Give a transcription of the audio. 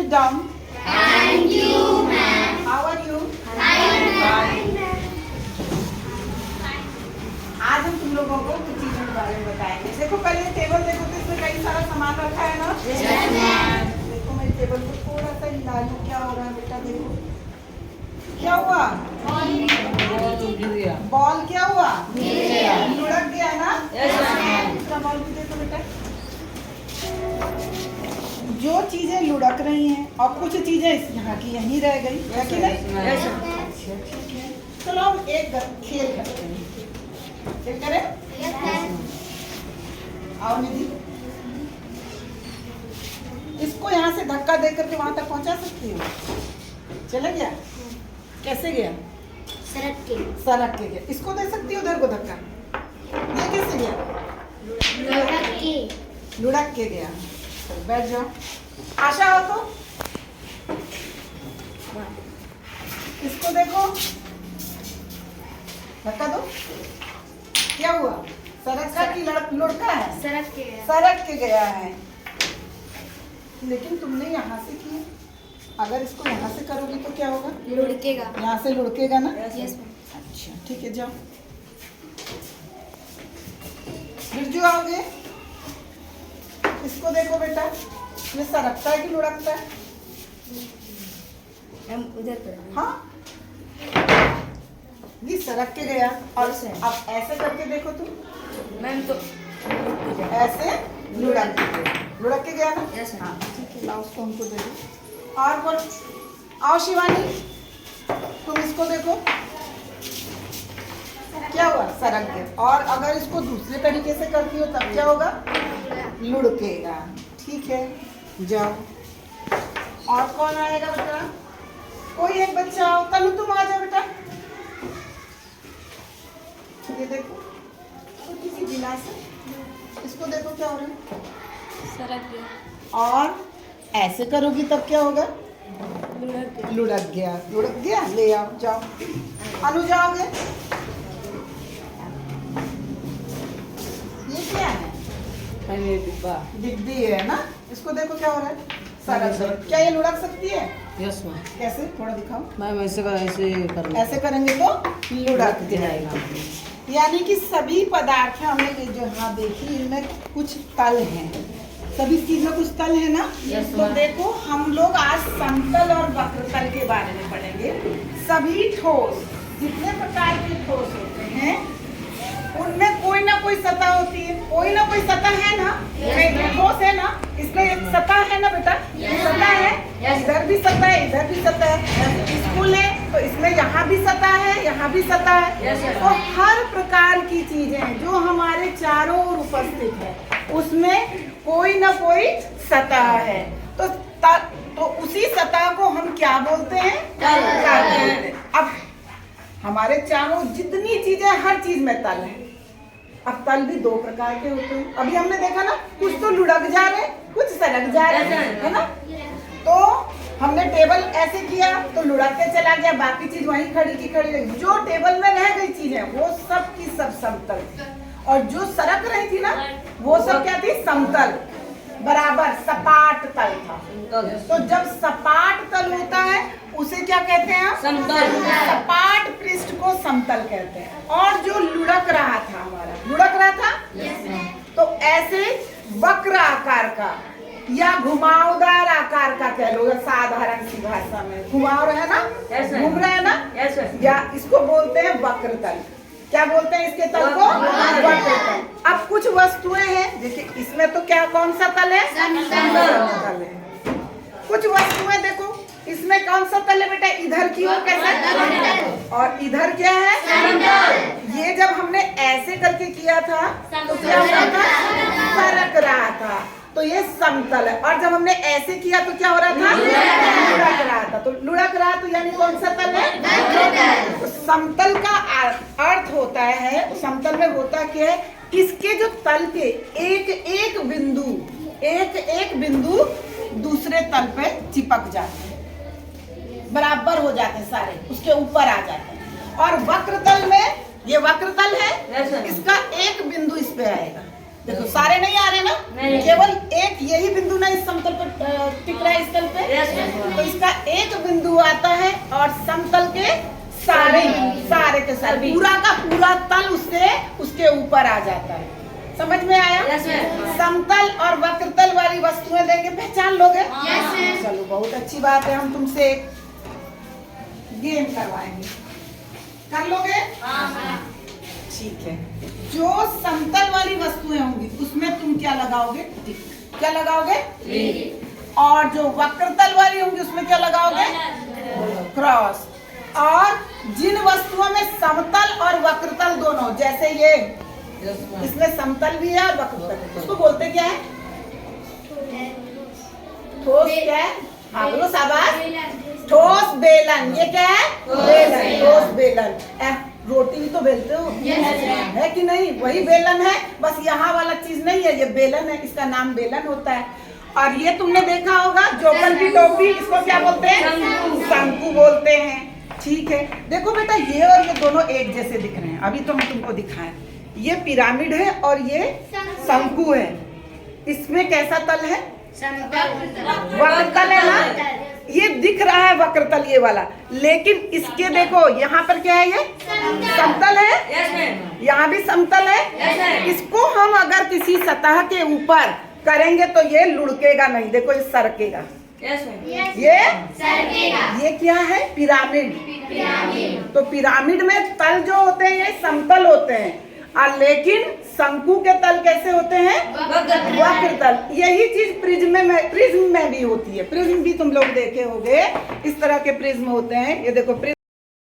Sit down. Thank you, ma'am. How are you? I am fine. आज हम तुम लोगों को कुछ चीजों के बारे में बताएंगे। देखो पहले ये टेबल देखो तो इसमें कई सारा सामान रखा है ना। Yes, ma'am. देखो मैं टेबल को थोड़ा सा हिला लूं, क्या हो रहा है बेटा? देखो क्या हुआ? बॉल क्या हुआ? लुढ़क गया ना। दूसरा बॉल भी देखो बेटा। जो चीजें लुढ़क रही हैं और कुछ चीजें यहाँ की यहीं रह गई, है कि नहीं? अच्छा ठीक है, चलो हम एक खेल करते हैं। खेल करें? आओ निधि, इसको यहाँ से धक्का दे करके वहां तक पहुंचा सकती हो? चला गया? कैसे गया? सरक के गया। इसको दे सकती हो उधर को धक्का? ये कैसे गया? लुढ़क के गया। चलो बैठ जाओ। आशा हो तो इसको देखो, धक्का दो। क्या हुआ? सरका की लुढ़का है? सरक के गया है। लेकिन तुमने यहाँ से किया, अगर इसको यहाँ से करोगी तो क्या होगा? लुढ़केगा। यहाँ से लुढ़केगा ना? यस। अच्छा ठीक है, जाओ। बिरजू आओगे? इसको देखो बेटा, ये सरकता है कि लुढ़कता है? हम उधर करेंगे। हाँ, ये सरक के गया। और अब ऐसे करके देखो तुम, मैम तो ऐसे लुढ़क के गया ना? यस। हाँ ठीक है, लाओ उसको हमको दे दो। और बोलो, आओ शिवानी, तुम इसको देखो, क्या हुआ? सरक गया। और अगर इसको दूसरे तरीके से करती हो तब क्या होगा? लुढ़केगा। ठीक है, जाओ। और कौन आएगा बेटा? कोई एक बच्चा आओ। तनु तुम आ जाओ बेटा। ये देखो छोटी सी गिलास है, इसको देखो क्या हो रहा है? सरक गया। और ऐसे करोगी तब क्या होगा? लुढ़क गया। ले आओ, जाओ। अनु जाओगे? ये क्या है? डिब्बी है ना। इसको देखो क्या हो रहा है? सरक। क्या ये लुढ़क सकती है? Yes ma'am. कैसे? थोड़ा दिखाओ। मैम ऐसे ऐसे करेंगे तो लुढ़क जाएगा। यानी कि सभी पदार्थ हमने जो यहाँ देखी, इनमें कुछ तल हैं। सभी चीज में कुछ तल है ना? Yes, तो ma'am. देखो हम लोग आज समतल और वक्रतल के बारे में पढ़ेंगे। सभी ठोस, जितने प्रकार के ठोस होते हैं उनमें कोई ना कोई सतह होती है। कोई ना कोई सतह है ना? ठोस है ना, इसमें एक सतह है ना बेटा? सतह है। इधर भी सतह है, इधर भी सतह है। स्कूल है तो इसमें यहाँ भी सतह है, यहाँ भी सतह है। तो हर प्रकार की चीजें जो हमारे चारों ओर उपस्थित है उसमें कोई ना कोई सतह है। तो उसी सतह को हम क्या बोलते हैं? तल बोलते हैं। अब हमारे चारों जितनी चीजें, हर चीज में तल है। अब तल भी दो प्रकार के होते हैं। अभी हमने देखा ना, कुछ तो लुढ़क जा रहे, कुछ सरक जा रहे हैं, है ना? तो हमने टेबल ऐसे किया तो लुढ़क के चला गया, बाकी चीज वहीं खड़ी की खड़ी रही। जो टेबल में रह गई चीजें वो सब की सब समतल थी, और जो सरक रही थी ना वो सब क्या थी? समतल, बराबर सपाट तल था। तो जब सपाट तल होता है उसे क्या कहते हैं? समतल। सपाट पृष्ठ को समतल कहते हैं। और जो लुढ़क रहा था, हमारा लुढ़क रहा था, तो ऐसे वक्र आकार का या घुमावदार आकार का कह लो, साधारण सी भाषा में घुमाव है ना, घूम रहा है ना, या इसको बोलते हैं वक्रतल। क्या बोलते हैं इसके तल को? वक्रतल। अब कुछ वस्तुएं हैं, देखिए इसमें तो क्या, कौन सा तल है? समतल है। कुछ वस्तुएं देखो, इसमें कौन सा तल है बेटा? इधर की ओर कैसा? और इधर क्या है? समतल। ये जब हमने ऐसे करके किया था तो क्या हो रहा था? सरक रहा था, तो ये समतल है। और जब हमने ऐसे किया तो क्या हो रहा था? लुढ़क रहा था। तो लुढ़क रहा तो यानी कौन सा तल है? तो समतल का अर्थ होता है, समतल में होता क्या है? इसके जो तल के एक एक बिंदु दूसरे तल पे चिपक जाते हैं, बराबर हो जाते हैं, सारे उसके ऊपर आ जाते हैं। और वक्रतल में, ये वक्रतल है, इसका एक बिंदु इस पे आएगा, देखो सारे नहीं आ रहे ना, केवल एक यही बिंदु ना इस समतल पर टिक रहा है इस तल पे, तो इसका एक बिंदु आता है और समतल के सारे के सारे पूरा का पूरा तल उससे उसके ऊपर आ जाता है। समझ में आया? समतल और वक्रतल वाली वस्तुएं देंगे, पहचान लोगे? चलो बहुत अच्छी बात है, हम तुमसे एक गेम करवाएंगे, कर लोगे? ठीक है। जो समतल वाली वस्तुएं होंगी उसमें तुम क्या लगाओगे? टिक। क्या लगाओगे? और जो वक्रतल वाली होंगी उसमें क्या लगाओगे? क्रॉस। और जिन वस्तुओं में समतल और वक्रतल दोनों, जैसे ये इसमें समतल भी है और वक्रतल, उसको बोलते क्या है? ठोस। क्या है? हाँ बोलो, शाबाश। ठोस बेलन। ये क्या है? बेलन। ठोस बेलन। रोटी भी तो बेलते हो, है कि नहीं? वही बेलन है, बस यहाँ वाला चीज नहीं है, ये बेलन है, इसका नाम बेलन होता है। और ये तुमने देखा होगा जोकर की टोपी, इसको क्या बोलते हैं? शंकु बोलते हैं। ठीक है, देखो बेटा ये और ये दोनों एक जैसे दिख रहे हैं, अभी तो हम तुमको दिखाएं। ये पिरामिड है और ये शंकु है। इसमें कैसा तल है? वक्रतल है ना, ये दिख रहा है वक्रतल ये वाला, लेकिन इसके देखो यहाँ पर क्या है? ये समतल है, यहाँ भी समतल है। इसको हम अगर किसी सतह के ऊपर करेंगे तो ये लुढ़केगा नहीं, देखो ये सरकेगा। ये क्या है? पिरामिड। तो पिरामिड में तल जो होते हैं ये समतल होते हैं, और लेकिन शंकु के तल कैसे होते हैं? वक्रतल। यही चीज प्रिज्म में भी होती है। प्रिज्म भी तुम लोग देखे होंगे, इस तरह के प्रिज्म होते हैं। ये देखो